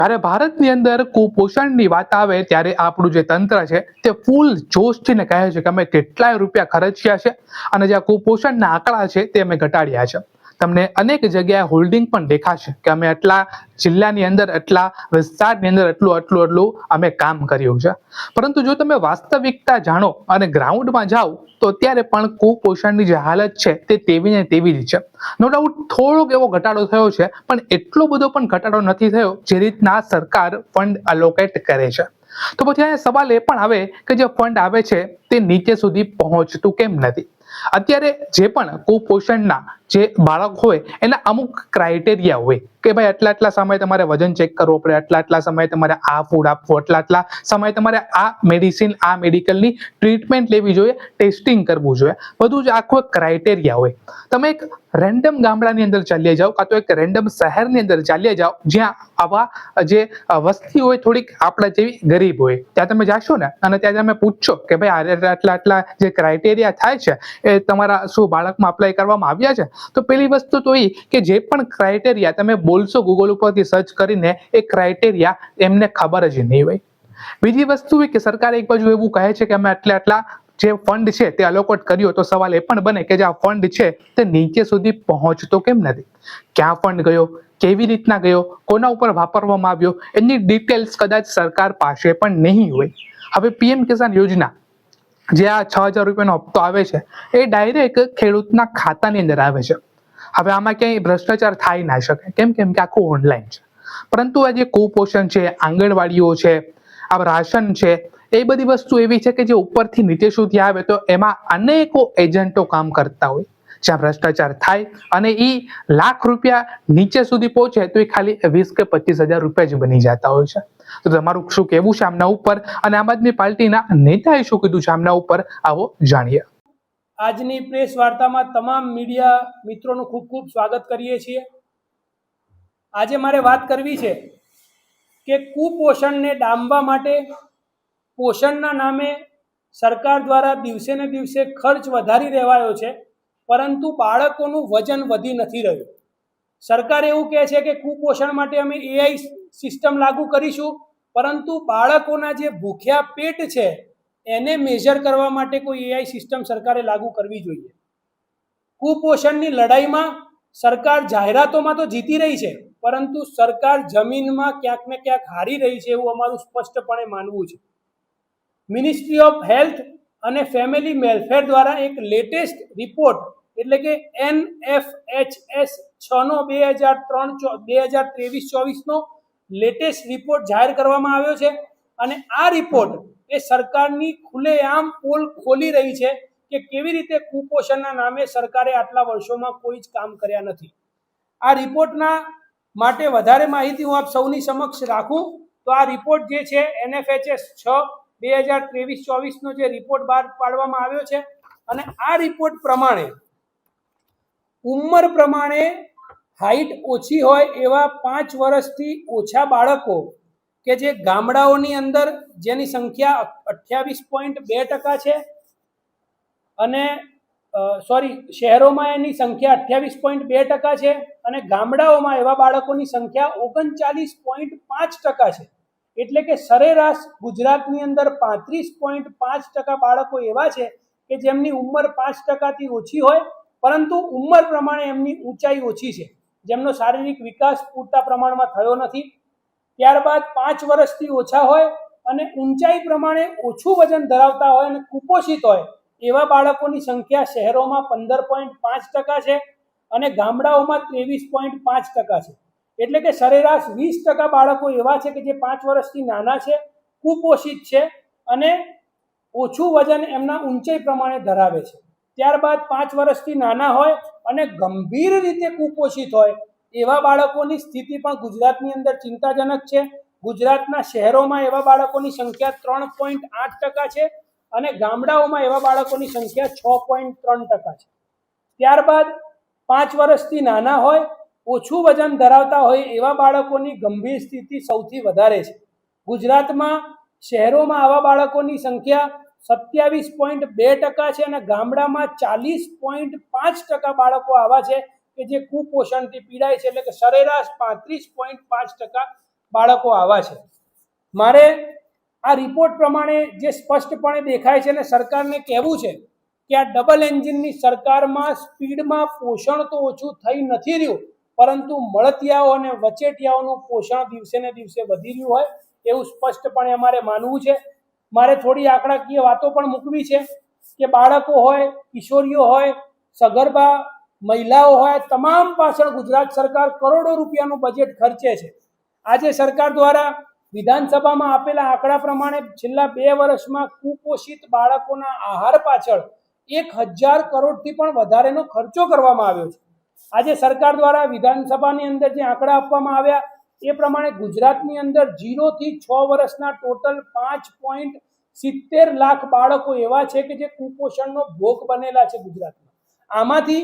જ્યારે ભારતની અંદર કુપોષણની વાત આવે ત્યારે આપણું જે તંત્ર છે તે ફૂલ જોશથી કહે છે કે અમે કેટલાય રૂપિયા ખર્ચ્યા છે અને જે આ કુપોષણના આંકડા છે તે અમે ઘટાડ્યા છે. તમને અનેક જગ્યાએ હોલ્ડિંગ પણ દેખાશે કે અમે એટલા જિલ્લાની અંદર એટલા વિસ્તારની અંદર એટલું અમે કામ કર્યું છે. પરંતુ જો તમે વાસ્તવિકતા જાણો અને ગ્રાઉન્ડમાં જાઓ તો અત્યારે પણ કુપોષણની જે હાલત છે તે તેવી ને તેવી જ છે. નો ડાઉટ થોડોક એવો ઘટાડો થયો છે, પણ એટલો બધો પણ ઘટાડો નથી થયો જે રીતના સરકાર ફંડ અલોકેટ કરે છે. તો પછી અહીંયા સવાલ એ પણ આવે કે જે ફંડ આવે છે તે નીચે સુધી પહોંચતું કેમ નથી? અત્યારે જે પણ કુપોષણના જે બાળક હોય એના અમુક ક્રાઇટેરિયા હોય કે ભાઈ આટલા સમય તમારે વજન ચેક કરવો પડે, આટલા સમય તમારે આ ફૂડ આપવું, આટલા સમય તમારે આ મેડિસિન આ મેડિકલની ટ્રીટમેન્ટ લેવી જોઈએ, ટેસ્ટિંગ કરવું જોઈએ, બધું જ આખો ક્રાઇટેરિયા હોય. તમે એક રેન્ડમ ગામડાની અંદર ચાલ્યા જાઓ કાં તો એક રેન્ડમ શહેરની અંદર ચાલ્યા જાઓ જ્યાં આવા જે વસ્તી હોય થોડીક આપણા જેવી ગરીબ હોય, ત્યાં તમે જાશો ને અને ત્યાં તમે પૂછશો કે ભાઈ આટલા જે ક્રાઇટેરિયા થાય છે એ તમારા શું બાળકમાં અપ્લાય કરવામાં આવ્યા છે? તો પેલી વસ્તુ તો એ કે જે પણ ક્રાઇટેરિયા તમે બોલશો ગૂગલ ઉપરથી સર્ચ કરીને એ ક્રાઇટેરિયા એમને ખબર જ નહીં હોય. બીજી વસ્તુ એ કે સરકાર એક બાજુ એવું કહે છે કે અમે આટલા જે ફંડ છે તે અલોકેટ કર્યો, તો સવાલ એ પણ બને કે જે આ ફંડ છે તે નીચે સુધી પહોંચતો કેમ નથી? ક્યાં ફંડ ગયો, કેવી રીતના ગયો, કોના ઉપર વાપરવામાં આવ્યો, એની ડિટેલ્સ કદાચ સરકાર પાસે પણ નહીં હોય. હવે પીએમ કિસાન યોજના જે આ 6,000 રૂપિયાનો હપ્તો આવે છે એ ડાયરેક્ટ ખેડૂતના ખાતાની અંદર આવે છે. હવે આમાં ક્યાંય ભ્રષ્ટાચાર થાય ના શકે, કેમ કે આખું ઓનલાઈન છે. પરંતુ આ જે કુપોષણ છે, આંગણવાડીઓ છે, આ રાશન છે, એ બધી વસ્તુ એવી છે કે જે ઉપરથી નીચે સુધી આવે તો એમાં અનેકો એજન્ટો કામ કરતા હોય જ્યાં ભ્રષ્ટાચાર થાય અને એ લાખ રૂપિયા નીચે સુધી પહોંચે તો એ ખાલી 20 કે 25,000 રૂપિયા જ બની જતા હોય છે. તો તમારું શું કહેવું છે આમના ઉપર અને આમ આદમી પાર્ટીના નેતાએ શું કીધું છે આમના ઉપર, આવો જાણીએ. આજની પ્રેસ વાર્તામાં તમામ મીડિયા મિત્રોનું ખૂબ ખૂબ સ્વાગત કરીએ છીએ. આજે મારે વાત કરવી છે કે કુપોષણને ડામવા માટે પોષણના નામે સરકાર દ્વારા દિવસે ને દિવસે ખર્ચ વધારી રહેવાયો છે, પરંતુ બાળકોનું વજન વધી નથી રહ્યું. સરકાર એવું કહે છે કે કુપોષણ માટે અમે એઆઈ સિસ્ટમ લાગુ કરીશું, પરંતુ બાળકોના જે ભૂખ્યા પેટ છે એને મેજર કરવા માટે કોઈ એઆઈ સિસ્ટમ સરકારે લાગુ કરવી જોઈએ. કુપોષણની લડાઈમાં સરકાર જાહેરાતોમાં તો જીતી રહી છે, પરંતુ સરકાર જમીનમાં ક્યાંક ને ક્યાંક હારી રહી છે એવું અમારું સ્પષ્ટપણે માનવું છે. મિનિસ્ટ્રી ઓફ હેલ્થ અને ફેમિલી વેલફેર દ્વારા એક લેટેસ્ટ રિપોર્ટ એટલે કે NFHS 6/2023-24 લેટેસ્ટ રિપોર્ટ જાહેર કરવામાં આવ્યો છે અને આ રિપોર્ટ એ સરકારની ખુલ્લેઆમ પોલ ખોલી રહી છે કે કેવી રીતે કુપોષણના નામે સરકારે આટલા વર્ષોમાં કોઈ જ કામ કર્યા નથી. આ રિપોર્ટના માટે વધારે માહિતી હું આપ સૌની સમક્ષ રાખું તો આ રિપોર્ટ જે છે NFHS 6/2023-24 જે રિપોર્ટ બહાર પાડવામાં આવ્યો છે અને આ રિપોર્ટ પ્રમાણે ઉંમર પ્રમાણે હાઈટ ઓછી હોય એવા 5 વર્ષથી ઓછા બાળકો કે જે ગામડાઓની અંદર જેની સંખ્યા 28.2% છે અને શહેરોમાં એની સંખ્યા 28.2% છે અને ગામડાઓમાં એવા બાળકોની સંખ્યા 39.5% છે. એટલે કે સરેરાશ ગુજરાતની અંદર 35.5% બાળકો એવા છે કે જેમની ઉંમર 5%થી ઓછી હોય, પરંતુ ઉંમર પ્રમાણે એમની ઊંચાઈ ઓછી છે, જેમનો શારીરિક વિકાસ પૂરતા પ્રમાણમાં થયો નથી. ત્યારબાદ 5 વર્ષથી ઓછા હોય અને ઊંચાઈ પ્રમાણે ઓછું વજન ધરાવતા હોય અને કુપોષિત હોય એવા બાળકોની સંખ્યા શહેરોમાં 15.5% છે અને ગામડાઓમાં 23.5% છે. એટલે કે સરેરાશ 20% બાળકો એવા છે કે જે 5 વર્ષથી નાના છે, કુપોષિત છે અને ઓછું વજન એમના ઊંચાઈ પ્રમાણે ધરાવે છે. ત્યારબાદ 5 વર્ષથી નાના હોય અને ગંભીર રીતે કુપોષિત હોય એવા બાળકોની સ્થિતિ પણ ગુજરાતની અંદર ચિંતાજનક છે. ગુજરાતના શહેરોમાં એવા બાળકોની સંખ્યા 3.8% છે અને ગામડાઓમાં એવા બાળકોની સંખ્યા 6.3% છે. ત્યારબાદ 5 વર્ષથી નાના હોય, ઓછું વજન ધરાવતા હોય એવા બાળકોની ગંભીર સ્થિતિ સૌથી વધારે છે. ગુજરાતમાં શહેરોમાં આવા બાળકોની સંખ્યા 27.2% છે અને ગામડામાં 40.5% બાળકો આવા છે કે જે કુપોષણથી પીડાય છે. એટલે કે સરેરાશ 35.5% બાળકો આવા છે. મારે આ રિપોર્ટ પ્રમાણે જે સ્પષ્ટપણે દેખાય છે અને સરકારને કહેવું છે કે આ ડબલ એન્જિનની સરકારમાં સ્પીડમાં પોષણ તો ઓછું થઈ નથી રહ્યું, પરંતુ મળતિયાઓ અને વચેટિયાઓનું પોષણ દિવસે ને દિવસે વધી રહ્યું હોય એવું સ્પષ્ટપણે અમારે માનવું છે. મારે થોડી આંકડાકીય વાતો પણ મૂકવી છે કે બાળકો હોય, કિશોરીઓ હોય, સગર્ભા મહિલાઓ હોય, તમામ પાછળ ગુજરાત સરકાર કરોડો રૂપિયાનું બજેટ ખર્ચે છે. આજે સરકાર દ્વારા વિધાનસભામાં આપેલા આંકડા પ્રમાણે છેલ્લા 2 વર્ષમાં કુપોષિત બાળકોના આહાર પાછળ 1000 કરોડથી પણ વધારેનો ખર્ચો કરવામાં આવ્યો છે. આજે સરકાર દ્વારા વિધાનસભાની અંદર જે આંકડા આપવામાં આવ્યા એ પ્રમાણે ગુજરાતની અંદર 0 થી 6 વર્ષના ટોટલ 5.70 લાખ બાળકો એવા છે કે જે કુપોષણનો ભોગ બનેલા છે ગુજરાતમાં. આમાંથી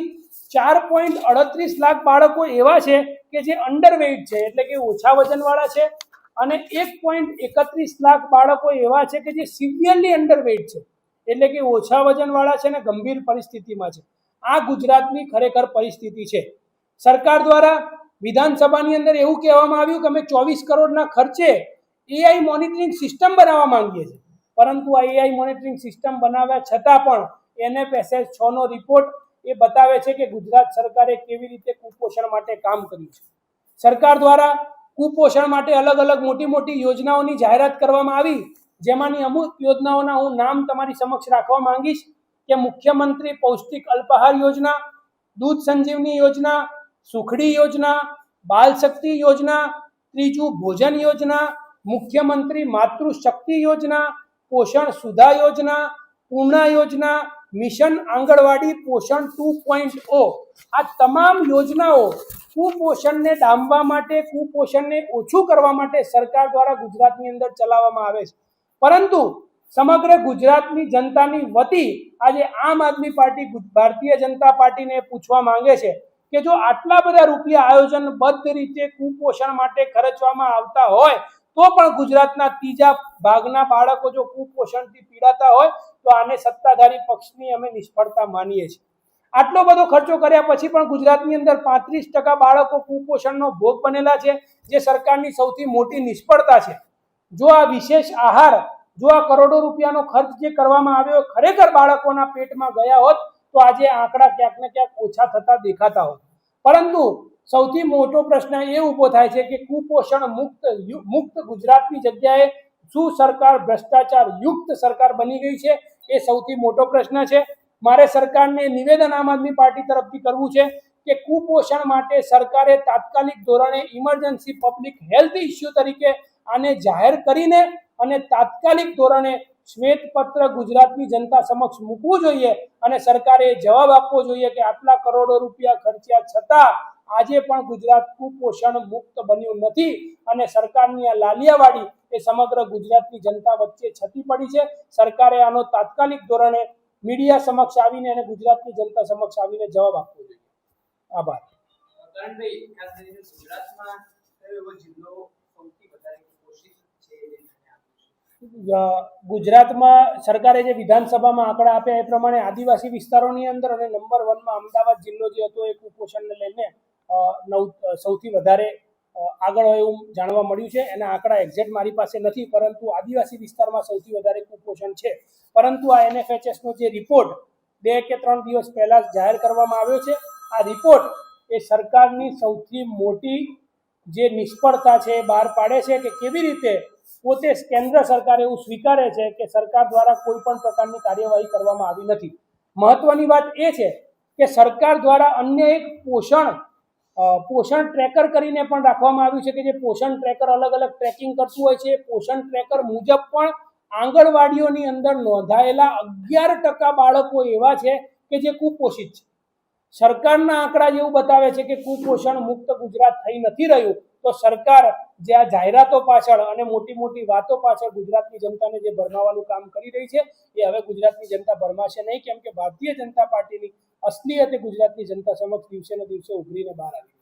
4.38 લાખ બાળકો એવા છે કે જે અંડરવેઇટ છે, એટલે કે ઓછા વજનવાળા છે, અને 1.31 લાખ બાળકો એવા છે કે જે સિવિયરલી અંડરવેઇટ છે, એટલે કે ઓછા વજનવાળા છે ને ગંભીર પરિસ્થિતિમાં છે. આ ગુજરાતની ખરેખર પરિસ્થિતિ છે. સરકાર દ્વારા વિધાનસભાની અંદર એવું કહેવામાં આવ્યું કે અમે 24 કરોડના ખર્ચે એઆઈ મોનિટરિંગ સિસ્ટમ બનાવવા માંગીએ છીએ, પરંતુ આ એઆઈ મોનિટરિંગ સિસ્ટમ બનાવ્યા છતાં પણ NFSS 6નો રિપોર્ટ એ બતાવે છે કે ગુજરાત સરકારે કેવી રીતે કુપોષણ માટે કામ કર્યું છે. સરકાર દ્વારા કુપોષણ માટે અલગ અલગ મોટી મોટી યોજનાઓની જાહેરાત કરવામાં આવી, જેમાંની અમુક યોજનાઓના હું નામ તમારી સમક્ષ રાખવા માંગીશ કે મુખ્યમંત્રી પૌષ્ટિક અલ્પાહાર યોજના, દૂધ સંજીવની યોજના, સુખડી યોજના, બાલ શક્તિ યોજના, ત્રીજું ભોજન યોજના, મુખ્યમંત્રી માતૃશક્તિ યોજના, પોષણ સુધા યોજના, પૂર્ણા યોજના, મિશન આંગણવાડી પોષણ 2.0. આ તમામ યોજનાઓ કુપોષણને ડામવા માટે, કુપોષણને ઓછું કરવા માટે સરકાર દ્વારા ગુજરાતની અંદર ચલાવવામાં આવે છે. પરંતુ સમગ્ર ગુજરાતની જનતાની વતી આજે આમ આદમી પાર્ટી ભારતીય જનતા પાર્ટીને પૂછવા માંગે છે કે જો આટલા બધા રૂપિયા આયોજનબદ્ધ રીતે કુપોષણ માટે ખર્ચવામાં આવતા હોય તો પણ ગુજરાતના ત્રીજા ભાગના બાળકો જો કુપોષણથી પીડાતા હોય તો આને સત્તાધારી પક્ષની અમે નિષ્ફળતા માનીએ છીએ. આટલો બધો ખર્ચો કર્યા પછી પણ ગુજરાતની અંદર 35% બાળકો કુપોષણનો ભોગ બનેલા છે, જે સરકારની સૌથી મોટી નિષ્ફળતા છે. જો આ વિશેષ આહાર, જો આ કરોડો રૂપિયાનો ખર્ચ જે કરવામાં આવ્યો ખરેખર બાળકોના પેટમાં ગયા હોત તો આજે આંકડા ક્યાંક ને ક્યાંક ઓછા થતા દેખાતા હોત. પરંતુ સૌથી મોટો પ્રશ્ન એ ઊભો થાય છે કે કુપોષણ મુક્ત ગુજરાતની જગ્યાએ શું સરકાર ભ્રષ્ટાચાર યુક્ત સરકાર બની ગઈ છે, એ સૌથી મોટો પ્રશ્ન છે. મારે સરકારને નિવેદન આમ આદમી પાર્ટી તરફથી કરવું છે કે કુપોષણ માટે સરકારે તાત્કાલિક ધોરણે ઇમરજન્સી પબ્લિક હેલ્થ ઇસ્યુ તરીકે આને જાહેર કરીને અને તાત્કાલિક ધોરણે શ્વેતપત્ર ગુજરાતની જનતા સમક્ષ મૂકવું જોઈએ અને સરકારે જવાબ આપવો જોઈએ કે આટલા કરોડો રૂપિયા ખર્ચ્યા છતાં આજે પણ ગુજરાત કુપોષણ મુક્ત બન્યું નથી અને સરકારની આ લાલિયાવાડી એ સમગ્ર ગુજરાતની જનતા વચ્ચે છતી પડી છે. સરકારે આનો તાત્કાલિક ધોરણે મીડિયા સમક્ષ આવીને અને ગુજરાતની જનતા સમક્ષ આવીને જવાબ આપવો જોઈએ. આભાર. કરણભાઈ, ખાસ કરીને ગુજરાતમાં કયો એવો જિલ્લો સૌથી વધારે કુપોષિત છે? ગુજરાતમાં સરકારે જે વિધાનસભામાં આંકડા આપ્યા એ પ્રમાણે આદિવાસી વિસ્તારોની અંદર અને નંબર 1માં અમદાવાદ જિલ્લો જે હતો એ કુપોષણને લઈને સૌથી વધારે આગળ હોય એવું જાણવા મળ્યું છે. એના આંકડા એક્ઝેક્ટ મારી પાસે નથી, પરંતુ આદિવાસી વિસ્તારમાં સૌથી વધારે કુપોષણ છે. પરંતુ આ NFHSનો જે રિપોર્ટ 2 કે 3 દિવસ પહેલા જાહેર કરવામાં આવ્યો છે, આ રિપોર્ટ એ સરકારની સૌથી મોટી જે નિષ્ફળતા છે એ બહાર પાડે છે કે કેવી રીતે પોતે કેન્દ્ર સરકાર એવું સ્વીકારે છે કે સરકાર દ્વારા કોઈ પણ પ્રકારની કાર્યવાહી કરવામાં આવી નથી. મહત્વની વાત એ છે કે સરકાર દ્વારા અન્ય એક પોષણ ટ્રેકર કરીને પણ રાખવામાં આવ્યું છે કે જે પોષણ ટ્રેકર અલગ અલગ ટ્રેકિંગ કરતું હોય છે. પોષણ ટ્રેકર મુજબ પણ આંગણવાડીઓની અંદર નોંધાયેલા 11% બાળકો એવા છે કે જે કુપોષિત છે. સરકારના આંકડા જેવું બતાવે છે કે કુપોષણ મુક્ત ગુજરાત થઈ નથી રહ્યું, તો સરકાર જે આ જાહેરાતો પાછળ અને મોટી મોટી વાતો પાછળ ગુજરાતની જનતાને જે ભરમાવાનું કામ કરી રહી છે એ હવે ગુજરાતની જનતા ભરમાશે નહીં, કેમ કે ભારતીય જનતા પાર્ટીની અસલિયત ગુજરાતની જનતા સમક્ષ દિવસે ને દિવસે ઉભરીને બહાર આવી.